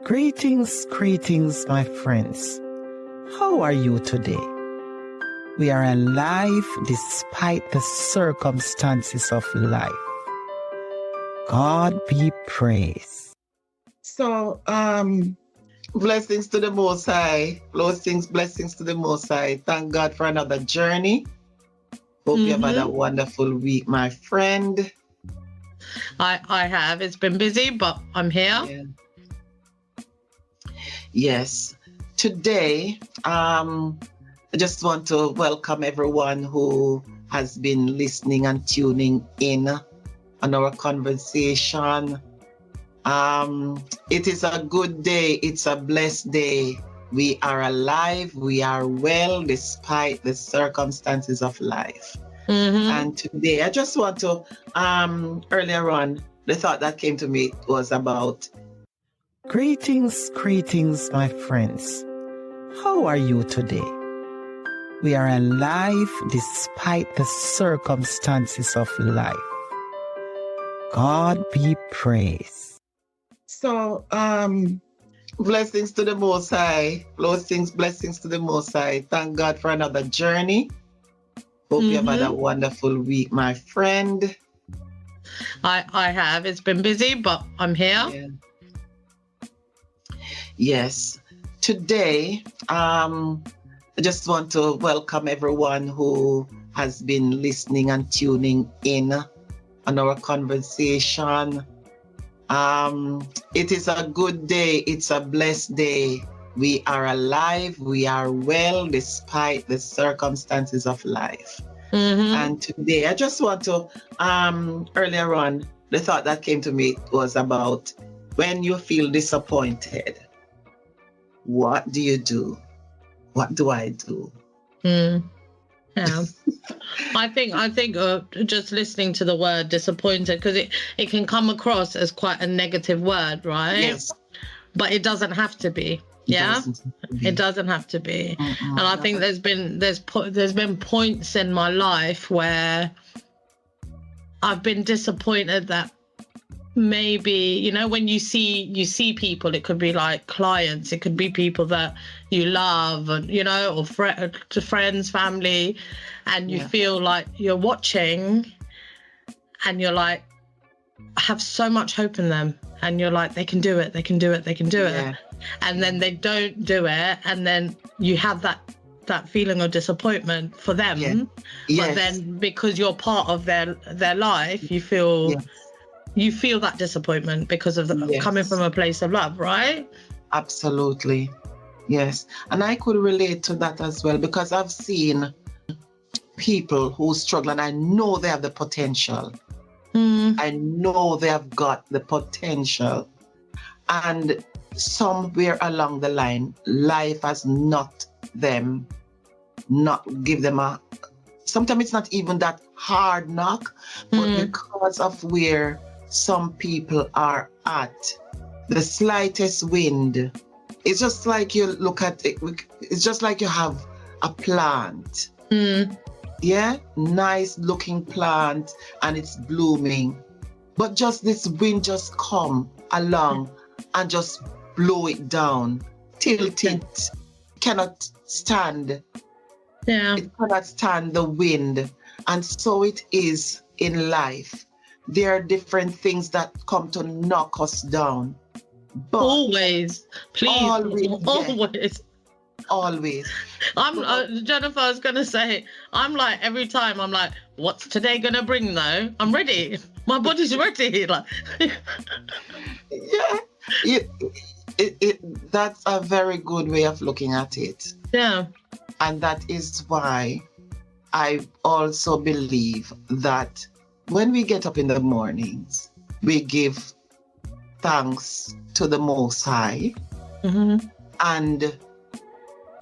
Greetings, my friends. How are you today? We are alive despite the circumstances of life. God be praised. So, blessings to the Most High. Blessings to the Most High. Thank God for another journey. Hope you have had a wonderful week, my friend. I have. It's been busy, but I'm here. Yeah. Yes. Today, I just want to welcome everyone who has been listening and tuning in on our conversation. It is a good day. It's a blessed day. We are alive. We are well despite the circumstances of life. And today, I just want to, earlier on, the thought that came to me was about Greetings, my friends. How are you today? We are alive despite the circumstances of life. God be praised. So, blessings to the Most High. Blessings to the Most High. Thank God for another journey. Hope you have had a wonderful week, my friend. I have. It's been busy, but I'm here. Yeah. Yes. Today, I just want to welcome everyone who has been listening and tuning in on our conversation. It is a good day. It's a blessed day. We are alive. We are well despite the circumstances of life. And today, I just want to, earlier on, the thought that came to me was about when you feel disappointed. What do you do? What do I do? Yeah. I think just listening to the word disappointed, because it can come across as quite a negative word, right? Yes. But it doesn't have to be. Yeah. It doesn't have to be. And I think there's been points in my life where I've been disappointed that maybe, you know, when you see people, it could be like clients, it could be people that you love, and you know, or friends, family, and you feel like you're watching and you're like, I have so much hope in them, and you're like, they can do it. And then they don't do it, and then you have that feeling of disappointment for them. But then because you're part of their life, you feel that disappointment because of coming from a place of love, right? Absolutely. Yes. And I could relate to that as well, because I've seen people who struggle, and I know they have the potential. I know they have got the potential. And somewhere along the line, life has not give them a, sometimes it's not even that hard knock, but because of where some people are at, the slightest wind, it's just like you look at it, it's just like you have a plant. Yeah, nice looking plant, and it's blooming, but just this wind just come along and just blow it down, tilt it, cannot stand. It cannot stand the wind. And so it is in life. There are different things that come to knock us down. But always, please, always. I'm Jennifer, I was gonna say, I'm like, every time I'm like, what's today gonna bring though? I'm ready. My body's ready. Like that's a very good way of looking at it. Yeah. And that is why I also believe that when we get up in the mornings, we give thanks to the Most High. And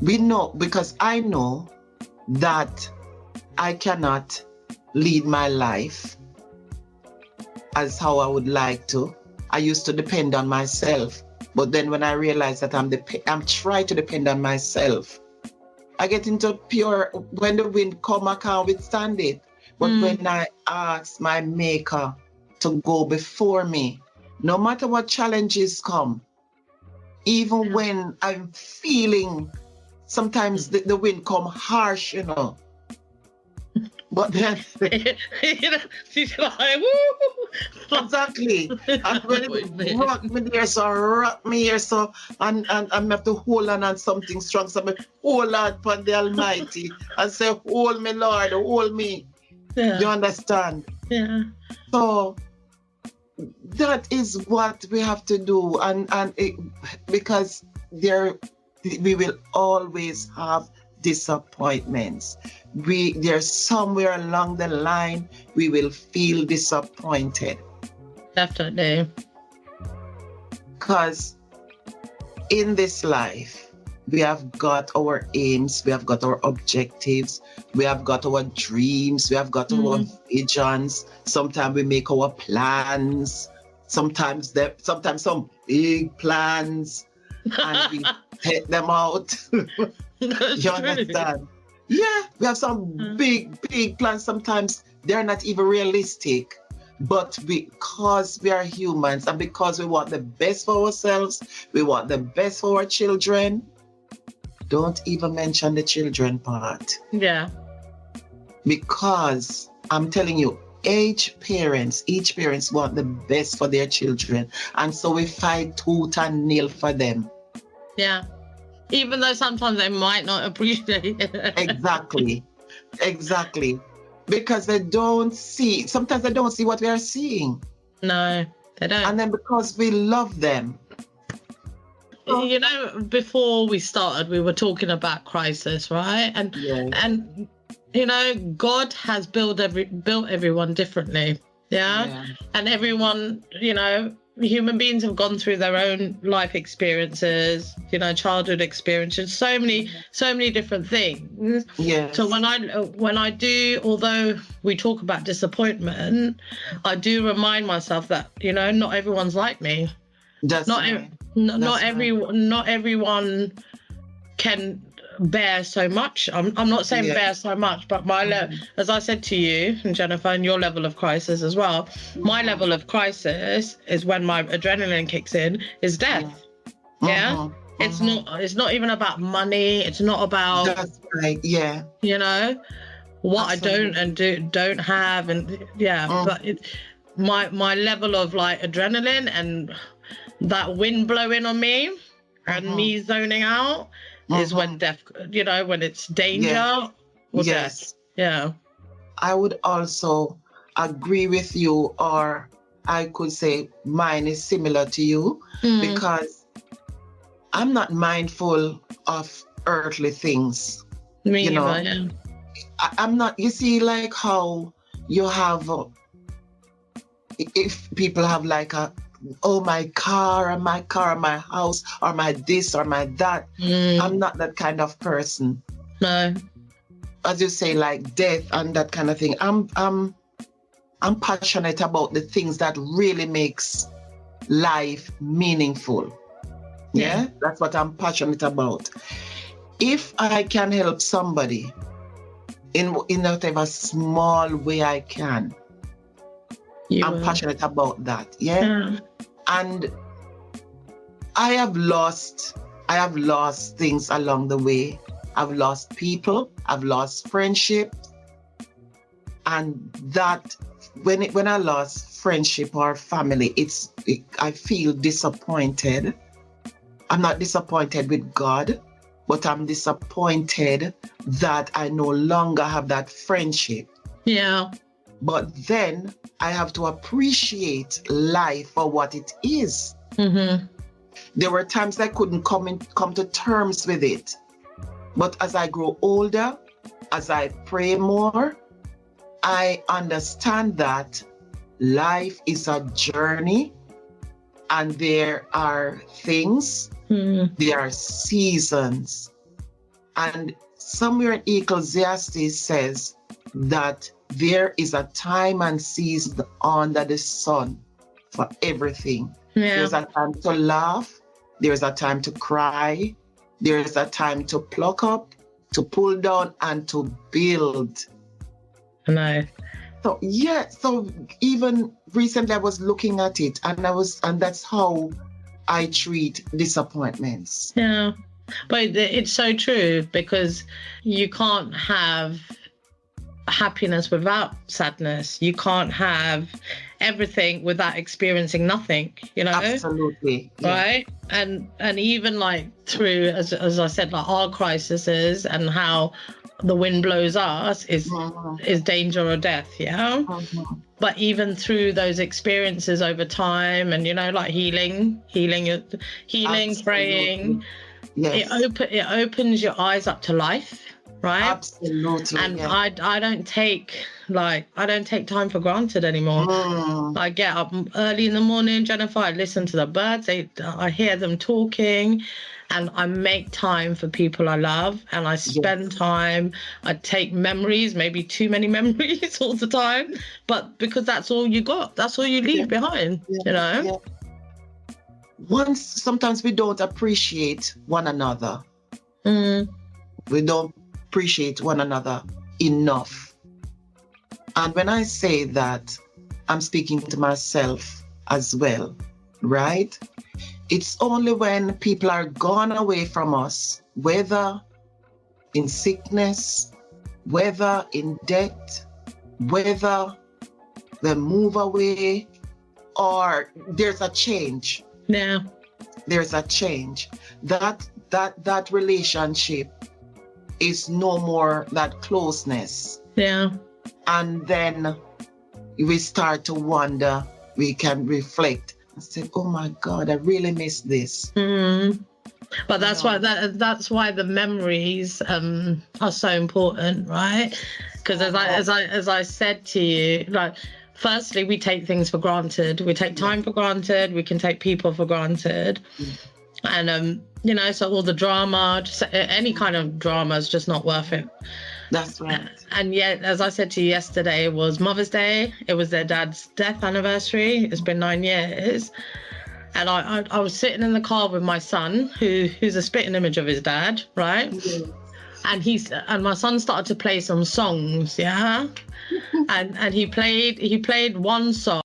we know, because I know that I cannot lead my life as how I would like to. I used to depend on myself, but then when I realized that I'm trying to depend on myself, I get into when the wind come, I can't withstand it. But when I ask my maker to go before me, no matter what challenges come, Even when I'm feeling, sometimes the wind come harsh, you know. But then, exactly. And when it rock me here, so and I have to hold on something strong. So I hold on upon the Almighty and say, hold me, Lord, hold me. Yeah. You understand? Yeah. So that is what we have to do, because we will always have disappointments. There's somewhere along the line we will feel disappointed. Definitely. Because in this life, we have got our aims, we have got our objectives, we have got our dreams, we have got our visions. Sometimes we make our plans, sometimes some big plans, and we take them out. You understand? Yeah, we have some big plans. Sometimes they're not even realistic. But because we are humans and because we want the best for ourselves, we want the best for our children, don't even mention the children part. Yeah. Because I'm telling you, each parents want the best for their children. And so we fight tooth and nail for them. Yeah. Even though sometimes they might not appreciate it. Exactly. Because sometimes they don't see what we are seeing. No, they don't. And then because we love them. You know, before we started, we were talking about crisis, right? And you know, God has built everyone differently. Yeah. And everyone, you know, human beings have gone through their own life experiences, you know, childhood experiences, so many different things. Yes. So when I do, although we talk about disappointment, I do remind myself that, you know, not everyone's like me. Not everyone can bear so much. I'm not saying bear so much, but as I said to you and Jennifer, and your level of crisis as well, my level of crisis is when my adrenaline kicks in, is death. It's not even about money, it's not about you know what absolutely. I don't have, and but my level of like adrenaline and that wind blowing on me and me zoning out is when death, you know, when it's danger or death. Yeah. I would also agree with you, or I could say mine is similar to you, because I'm not mindful of earthly things. Me you know, either, I'm not, you see, like how you have, if people have like my car, or my house, or my this, or my that. I'm not that kind of person. No. As you say, like death and that kind of thing. I'm passionate about the things that really makes life meaningful. Yeah? That's what I'm passionate about. If I can help somebody in whatever small way I can, I'm passionate about that. Yeah. And I have lost things along the way. I've lost people, I've lost friendship. And that when I lost friendship or family, I feel disappointed. I'm not disappointed with God, but I'm disappointed that I no longer have that friendship. Yeah. But then I have to appreciate life for what it is. There were times I couldn't come to terms with it. But as I grow older, as I pray more, I understand that life is a journey, and there are things, there are seasons. And somewhere in Ecclesiastes says that there is a time and season under the sun for everything. There's a time to laugh, there's a time to cry, there's a time to pluck up, to pull down, and to build. Nice. So so even recently I was looking at it, and that's how I treat disappointments. Yeah. But it's so true, because you can't have happiness without sadness. You can't have everything without experiencing nothing, you know? Absolutely. Yeah. Right? And even like through, as I said, like our crises and how the wind blows us is danger or death, yeah? But even through those experiences over time, and, you know, like healing, Absolutely. praying, Yes. it opens your eyes up to life, right? Absolutely. And yeah. I don't take time for granted anymore. I get up early in the morning, Jennifer, I listen to the birds, I hear them talking, and I make time for people I love, and I spend time. I take memories, maybe too many memories all the time, but because that's all you got, that's all you leave behind, you know? Yeah. Sometimes we don't appreciate one another. We don't appreciate one another enough. And when I say that, I'm speaking to myself as well, right? It's only when people are gone away from us, whether in sickness, whether in death, whether they move away, or there's a change. Yeah. There's a change. That relationship is no more that closeness. Yeah. And then we start to wonder, we can reflect and say, oh my God, I really miss this. But that's why the memories are so important, right? Because as I said to you, like, firstly, we take things for granted. We take time for granted. We can take people for granted. And, you know, so all the drama, just any kind of drama is just not worth it. That's right. And yet, as I said to you yesterday, it was Mother's Day. It was their dad's death anniversary. It's been 9 years. And I was sitting in the car with my son, who's a spitting image of his dad, right? And my son started to play some songs, yeah? and he played one song.